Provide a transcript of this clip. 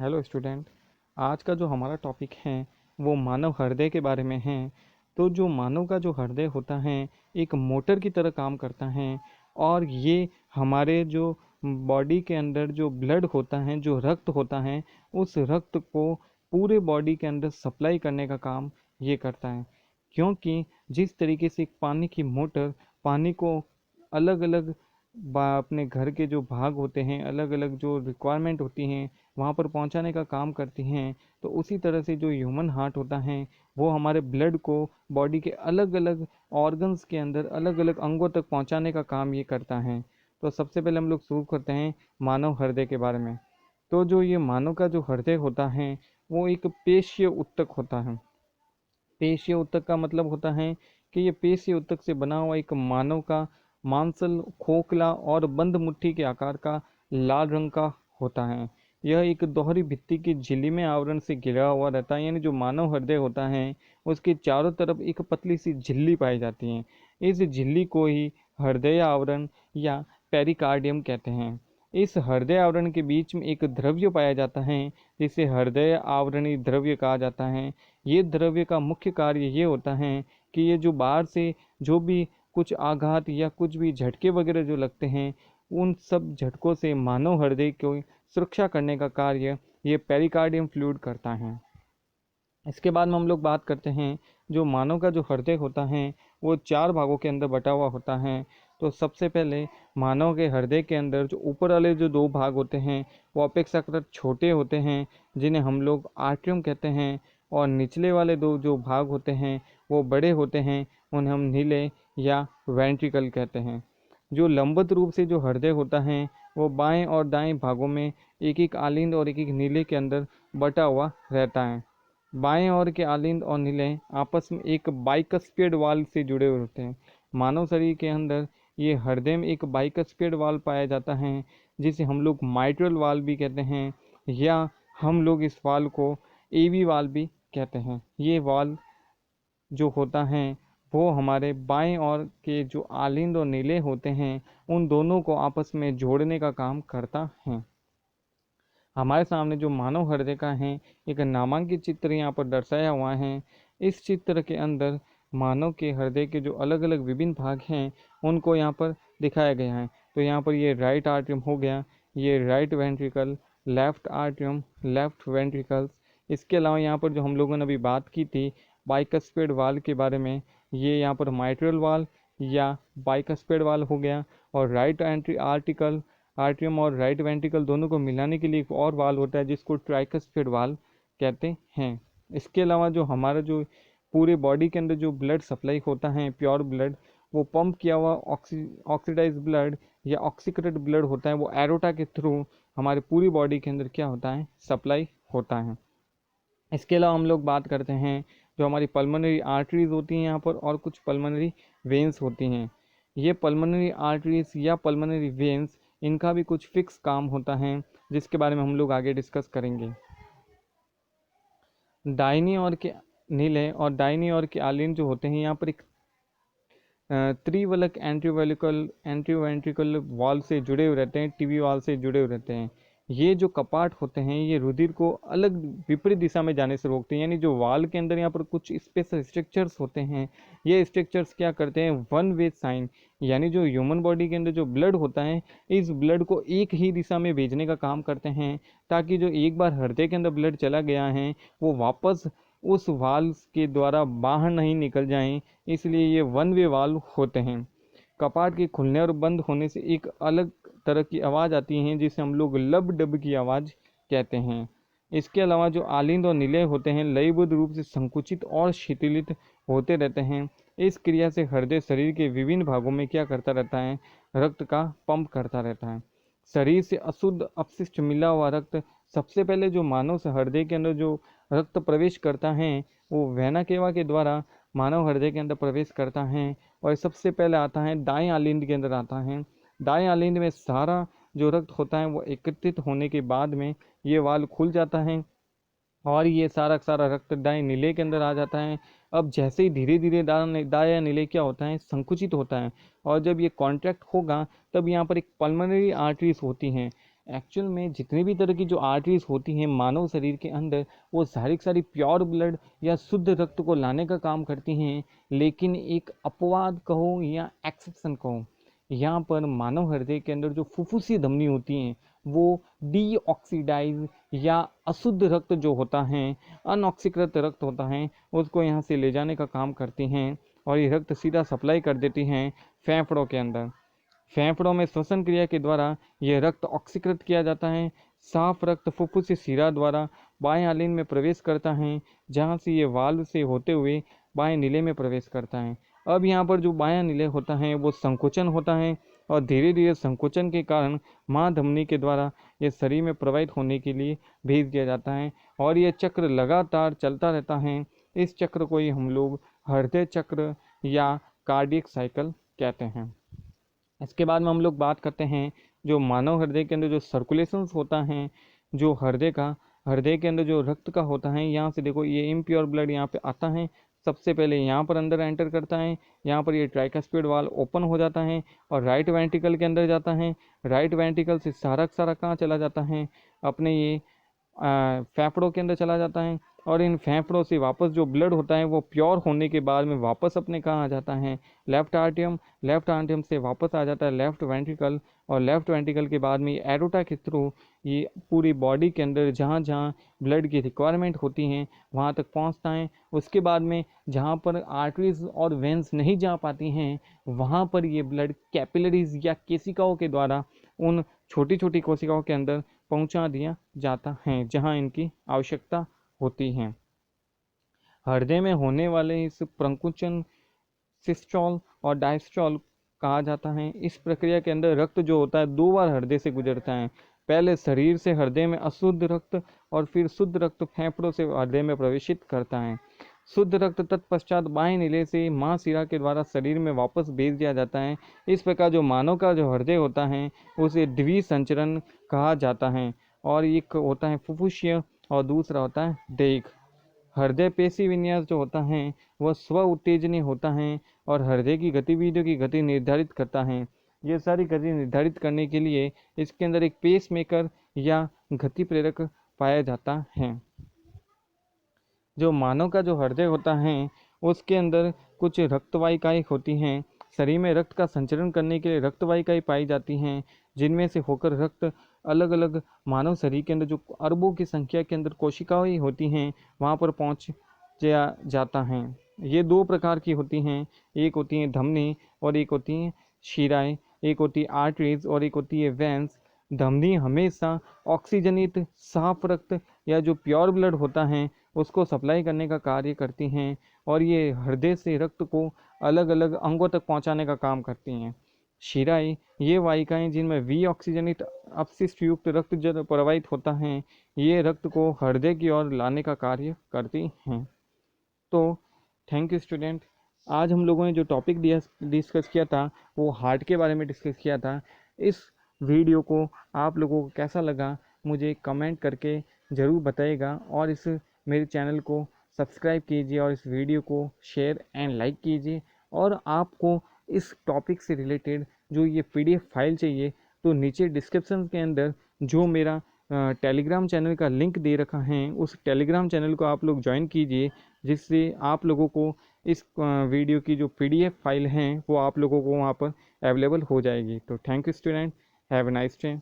Hello student. आज का जो हमारा टॉपिक है वो मानव हृदय के बारे में है। तो जो मानव का जो हृदय होता है एक मोटर की तरह काम करता है और ये हमारे जो बॉडी के अंदर जो ब्लड होता है, जो रक्त होता है, उस रक्त को पूरे बॉडी के अंदर सप्लाई करने का काम ये करता है। क्योंकि जिस तरीके से एक पानी की मोटर पानी को अलग अलग अपने घर के जो भाग होते हैं, अलग अलग जो रिक्वायरमेंट होती हैं वहाँ पर पहुँचाने का काम करती हैं, तो उसी तरह से जो ह्यूमन हार्ट होता है वो हमारे ब्लड को बॉडी के अलग अलग ऑर्गन्स के अंदर अलग अलग अंगों तक पहुँचाने का काम ये करता है। तो सबसे पहले हम लोग शुरू करते हैं मानव हृदय के बारे में। तो जो ये मानव का जो हृदय होता है वो एक पेशीय ऊतक होता है। पेशीय ऊतक का मतलब होता है कि ये पेशीय ऊतक से बना हुआ एक मानव का मांसल खोखला और बंद मुट्ठी के आकार का लाल रंग का होता है। यह एक दोहरी भित्ति की झिल्ली में आवरण से घिरा हुआ रहता है। यानी जो मानव हृदय होता है उसके चारों तरफ एक पतली सी झिल्ली पाई जाती है। इस झिल्ली को ही हृदय आवरण या पेरिकार्डियम कहते हैं। इस हृदय आवरण के बीच में एक द्रव्य पाया जाता है जिसे हृदय आवरणी द्रव्य कहा जाता है। ये द्रव्य का मुख्य कार्य ये होता है कि ये जो बाहर से जो भी कुछ आघात या कुछ भी झटके वगैरह जो लगते हैं उन सब झटकों से मानव हृदय को सुरक्षा करने का कार्य ये पेरिकार्डियम फ्लूइड करता है। इसके बाद में हम लोग बात करते हैं जो मानव का जो हृदय होता है वो चार भागों के अंदर बटा हुआ होता है। तो सबसे पहले मानव के हृदय के अंदर जो ऊपर वाले जो दो भाग होते हैं वो अपेक्षाकृत छोटे होते हैं जिन्हें हम लोग आर्ट्रियम कहते हैं, और निचले वाले दो जो भाग होते हैं वो बड़े होते हैं, उन्हें हम नीले या वेंट्रिकल कहते हैं। जो लंबवत रूप से जो हृदय होता है वो बाएं और दाएं भागों में एक एक आलिंद और एक एक नीले के अंदर बटा हुआ रहता है। बाएं ओर के आलिंद और नीले आपस में एक बाइकस्पियड वाल्व से जुड़े हुए होते हैं। मानव शरीर के अंदर ये हृदय में एक बाइकस्पियड वाल्व पाया जाता है जिसे हम लोग माइट्रल वाल्व भी कहते हैं, या हम लोग इस वाल्व को एवी वाल्व भी कहते हैं। ये वाल्व जो होता है वो हमारे बाएं ओर के जो आलिंद और नीले होते हैं उन दोनों को आपस में जोड़ने का काम करता है। हमारे सामने जो मानव हृदय का है एक नामांकित चित्र यहाँ पर दर्शाया हुआ है। इस चित्र के अंदर मानव के हृदय के जो अलग अलग विभिन्न भाग हैं उनको यहाँ पर दिखाया गया है। तो यहाँ पर ये राइट आर्ट्रियम हो गया, ये right ventricle, left atrium, left ventricles. इसके अलावा यहाँ पर जो हम लोगों ने अभी बात की थी बाइकस्पेड वाल के बारे में, ये यहाँ पर माइट्रल वाल या बाइकस्पेड वाल हो गया। और राइट एंट्री आर्टिकल आर्ट्रियम और राइट वेंट्रिकल दोनों को मिलाने के लिए एक और वाल्व होता है जिसको ट्राइकस्पिड वाल्व कहते हैं। इसके अलावा जो हमारा जो पूरे बॉडी के अंदर जो ब्लड सप्लाई होता है प्योर ब्लड, वो पंप किया हुआ ऑक्सीडाइज ब्लड या ऑक्सीक्रेटेड ब्लड होता है, वो एरोटा के थ्रू हमारे पूरी बॉडी के अंदर क्या होता है, सप्लाई होता है। इसके अलावा हम लोग बात करते हैं जो हमारी पल्मोनरी आर्टरीज होती हैं यहाँ पर, और कुछ पल्मोनरी वेन्स होती हैं। ये पल्मोनरी आर्टरीज या पल्मोनरी वेन्स, इनका भी कुछ फिक्स काम होता है जिसके बारे में हम लोग आगे डिस्कस करेंगे। दाहिनी ओर के नीले और दाहिनी ओर के आलिन जो होते हैं यहाँ पर एक त्रिवलक एंट्रीवेंट्रिकल वॉल से जुड़े हुए रहते हैं, टीवी वॉल से जुड़े हुए रहते हैं। ये जो कपाट होते हैं ये रुधिर को अलग विपरीत दिशा में जाने से रोकते हैं। यानी जो वाल के अंदर यहाँ पर कुछ स्पेशल स्ट्रक्चर्स होते हैं, ये स्ट्रक्चर्स क्या करते हैं, वन वे साइन, यानी जो ह्यूमन बॉडी के अंदर जो ब्लड होता है इस ब्लड को एक ही दिशा में भेजने का काम करते हैं, ताकि जो एक बार हृदय के अंदर ब्लड चला गया है वो वापस उस वाल्व के द्वारा बाहर नहीं निकल जाएं, इसलिए ये वन वे वाल्व होते हैं। कपाट के खुलने और बंद होने से एक अलग तरह की आवाज़ आती है जिसे हम लोग लब डब की आवाज़ कहते हैं। इसके अलावा जो आलिंद और निलय होते हैं लयबद्ध रूप से संकुचित और शिथिलित होते रहते हैं। इस क्रिया से हृदय शरीर के विभिन्न भागों में क्या करता रहता है, रक्त का पंप करता रहता है। शरीर से अशुद्ध अपशिष्ट मिला हुआ रक्त सबसे पहले जो मानव से हृदय के अंदर जो रक्त प्रवेश करता है वो वेना केवा के द्वारा मानव हृदय के अंदर प्रवेश करता है, और सबसे पहले आता है दाएं आलिंद के अंदर आता है। दाएं आलिंद में सारा जो रक्त होता है वो एकत्रित होने के बाद में ये वाल्व खुल जाता है और ये सारा सारा रक्त दाएं नीले के अंदर आ जाता है। अब जैसे ही धीरे धीरे दाया नीले क्या होता है, संकुचित होता है, और जब ये कॉन्ट्रैक्ट होगा तब यहाँ पर एक पल्मोनरी आर्टरीज होती हैं। एक्चुअल में जितनी भी तरह की जो आर्टरीज होती हैं मानव शरीर के अंदर, वो सारी की सारी प्योर ब्लड या शुद्ध रक्त को लाने का काम करती हैं। लेकिन एक अपवाद कहो या एक्सेप्शन कहो, यहाँ पर मानव हृदय के अंदर जो फुफ्फुसी धमनी होती हैं वो डीऑक्सीडाइज या अशुद्ध रक्त जो होता है, अनऑक्सीकृत रक्त होता है, उसको यहाँ से ले जाने का काम करती हैं और ये रक्त सीधा सप्लाई कर देती हैं फेफड़ों के अंदर। फेफड़ों में श्वसन क्रिया के द्वारा यह रक्त ऑक्सीकृत किया जाता है। साफ रक्त फुफ्फुस शिरा द्वारा बाएं आलिन में प्रवेश करता है, जहां से ये वाल्व से होते हुए बाएं नीले में प्रवेश करता है। अब यहाँ पर जो बायां नीले होता है वो संकुचन होता है और धीरे धीरे संकुचन के कारण महाधमनी के द्वारा ये शरीर में प्रवाहित होने के लिए भेज दिया जाता है और ये चक्र लगातार चलता रहता है। इस चक्र को ही हम लोग हृदय चक्र या कार्डियक साइकिल कहते हैं। इसके बाद में हम लोग बात करते हैं जो मानव हृदय के अंदर जो सर्कुलेशंस होता है, जो हृदय के अंदर जो रक्त का होता है। यहाँ से देखो ये इम्प्योर ब्लड यहाँ पे आता है, सबसे पहले यहाँ पर अंदर एंटर करता है, यहाँ पर ये ट्राइकस्पिड वाल्व ओपन हो जाता है और राइट वेंट्रिकल के अंदर जाता है। राइट वेंट्रिकल से सारा कहाँ चला जाता है, अपने ये फेफड़ों के अंदर चला जाता है और इन फेफड़ों से वापस जो ब्लड होता है वो प्योर होने के बाद में वापस अपने कहाँ आ जाता है, लेफ्ट आर्टियम से वापस आ जाता है लेफ्ट वेंट्रिकल और लेफ्ट वेंट्रिकल के बाद में एरोटा के थ्रू ये पूरी बॉडी के अंदर जहाँ जहाँ ब्लड की रिक्वायरमेंट होती हैं वहाँ तक पहुँचता है। उसके बाद में जहाँ पर आर्टरीज और वेंस नहीं जा पाती हैं वहाँ पर ये ब्लड कैपिलरीज या केशिकाओं के द्वारा उन छोटी छोटी कोशिकाओं के अंदर पहुंचा दिया जाता है जहां इनकी आवश्यकता होती है। हृदय में होने वाले इस प्रंकुचन सिस्टोल और डायस्टोल कहा जाता है। इस प्रक्रिया के अंदर रक्त जो होता है दो बार हृदय से गुजरता है, पहले शरीर से हृदय में अशुद्ध रक्त और फिर शुद्ध रक्त फेफड़ों से हृदय में प्रवेशित करता है। शुद्ध रक्त तत्पश्चात बाएं नीले से महाशिरा के द्वारा शरीर में वापस भेज दिया जाता है। इस प्रकार जो मानव का जो हृदय होता है उसे द्विसंचरण कहा जाता है और एक होता है फुफ्फुसीय और दूसरा होता है डेग। हृदय पेशी विन्यास जो होता है वह स्व उत्तेजनी होता है और हृदय की गतिविधियों की गति निर्धारित करता है। ये सारी गति निर्धारित करने के लिए इसके अंदर एक पेस मेकर या गति प्रेरक पाया जाता है। जो मानव का जो हृदय होता है उसके अंदर कुछ रक्तवाहिकाएं होती हैं। शरीर में रक्त का संचरण करने के लिए रक्तवाहिकाएं पाई जाती हैं, जिनमें से होकर रक्त अलग अलग मानव शरीर के अंदर जो अरबों की संख्या के अंदर कोशिकाएं होती हैं वहाँ पर पहुँच जाता है। ये दो प्रकार की होती हैं, एक होती है धमनी और एक होती है शिराएं, एक होती है आर्टरीज और एक होती है वेंस। धमनी हमेशा ऑक्सीजनित साफ रक्त या जो प्योर ब्लड होता है उसको सप्लाई करने का कार्य करती हैं और ये हृदय से रक्त को अलग अलग अंगों तक पहुंचाने का काम करती हैं। शिराएं ये वाहिकाएं जिनमें वी ऑक्सीजनित अपशिष्ट युक्त रक्त जब प्रवाहित होता है ये रक्त को हृदय की ओर लाने का कार्य करती हैं। तो थैंक यू स्टूडेंट, आज हम लोगों ने जो टॉपिक डिस्कस किया था वो हार्ट के बारे में डिस्कस किया था। इस वीडियो को आप लोगों को कैसा लगा मुझे कमेंट करके ज़रूर बताइएगा और इस मेरे चैनल को सब्सक्राइब कीजिए और इस वीडियो को शेयर एंड लाइक कीजिए। और आपको इस टॉपिक से रिलेटेड जो ये PDF फाइल चाहिए तो नीचे डिस्क्रिप्शन के अंदर जो मेरा टेलीग्राम चैनल का लिंक दे रखा है उस टेलीग्राम चैनल को आप लोग ज्वाइन कीजिए, जिससे आप लोगों को इस वीडियो की जो PDF फाइल हैं वो आप लोगों को वहाँ पर अवेलेबल हो जाएगी। तो thank you student, have a nice day.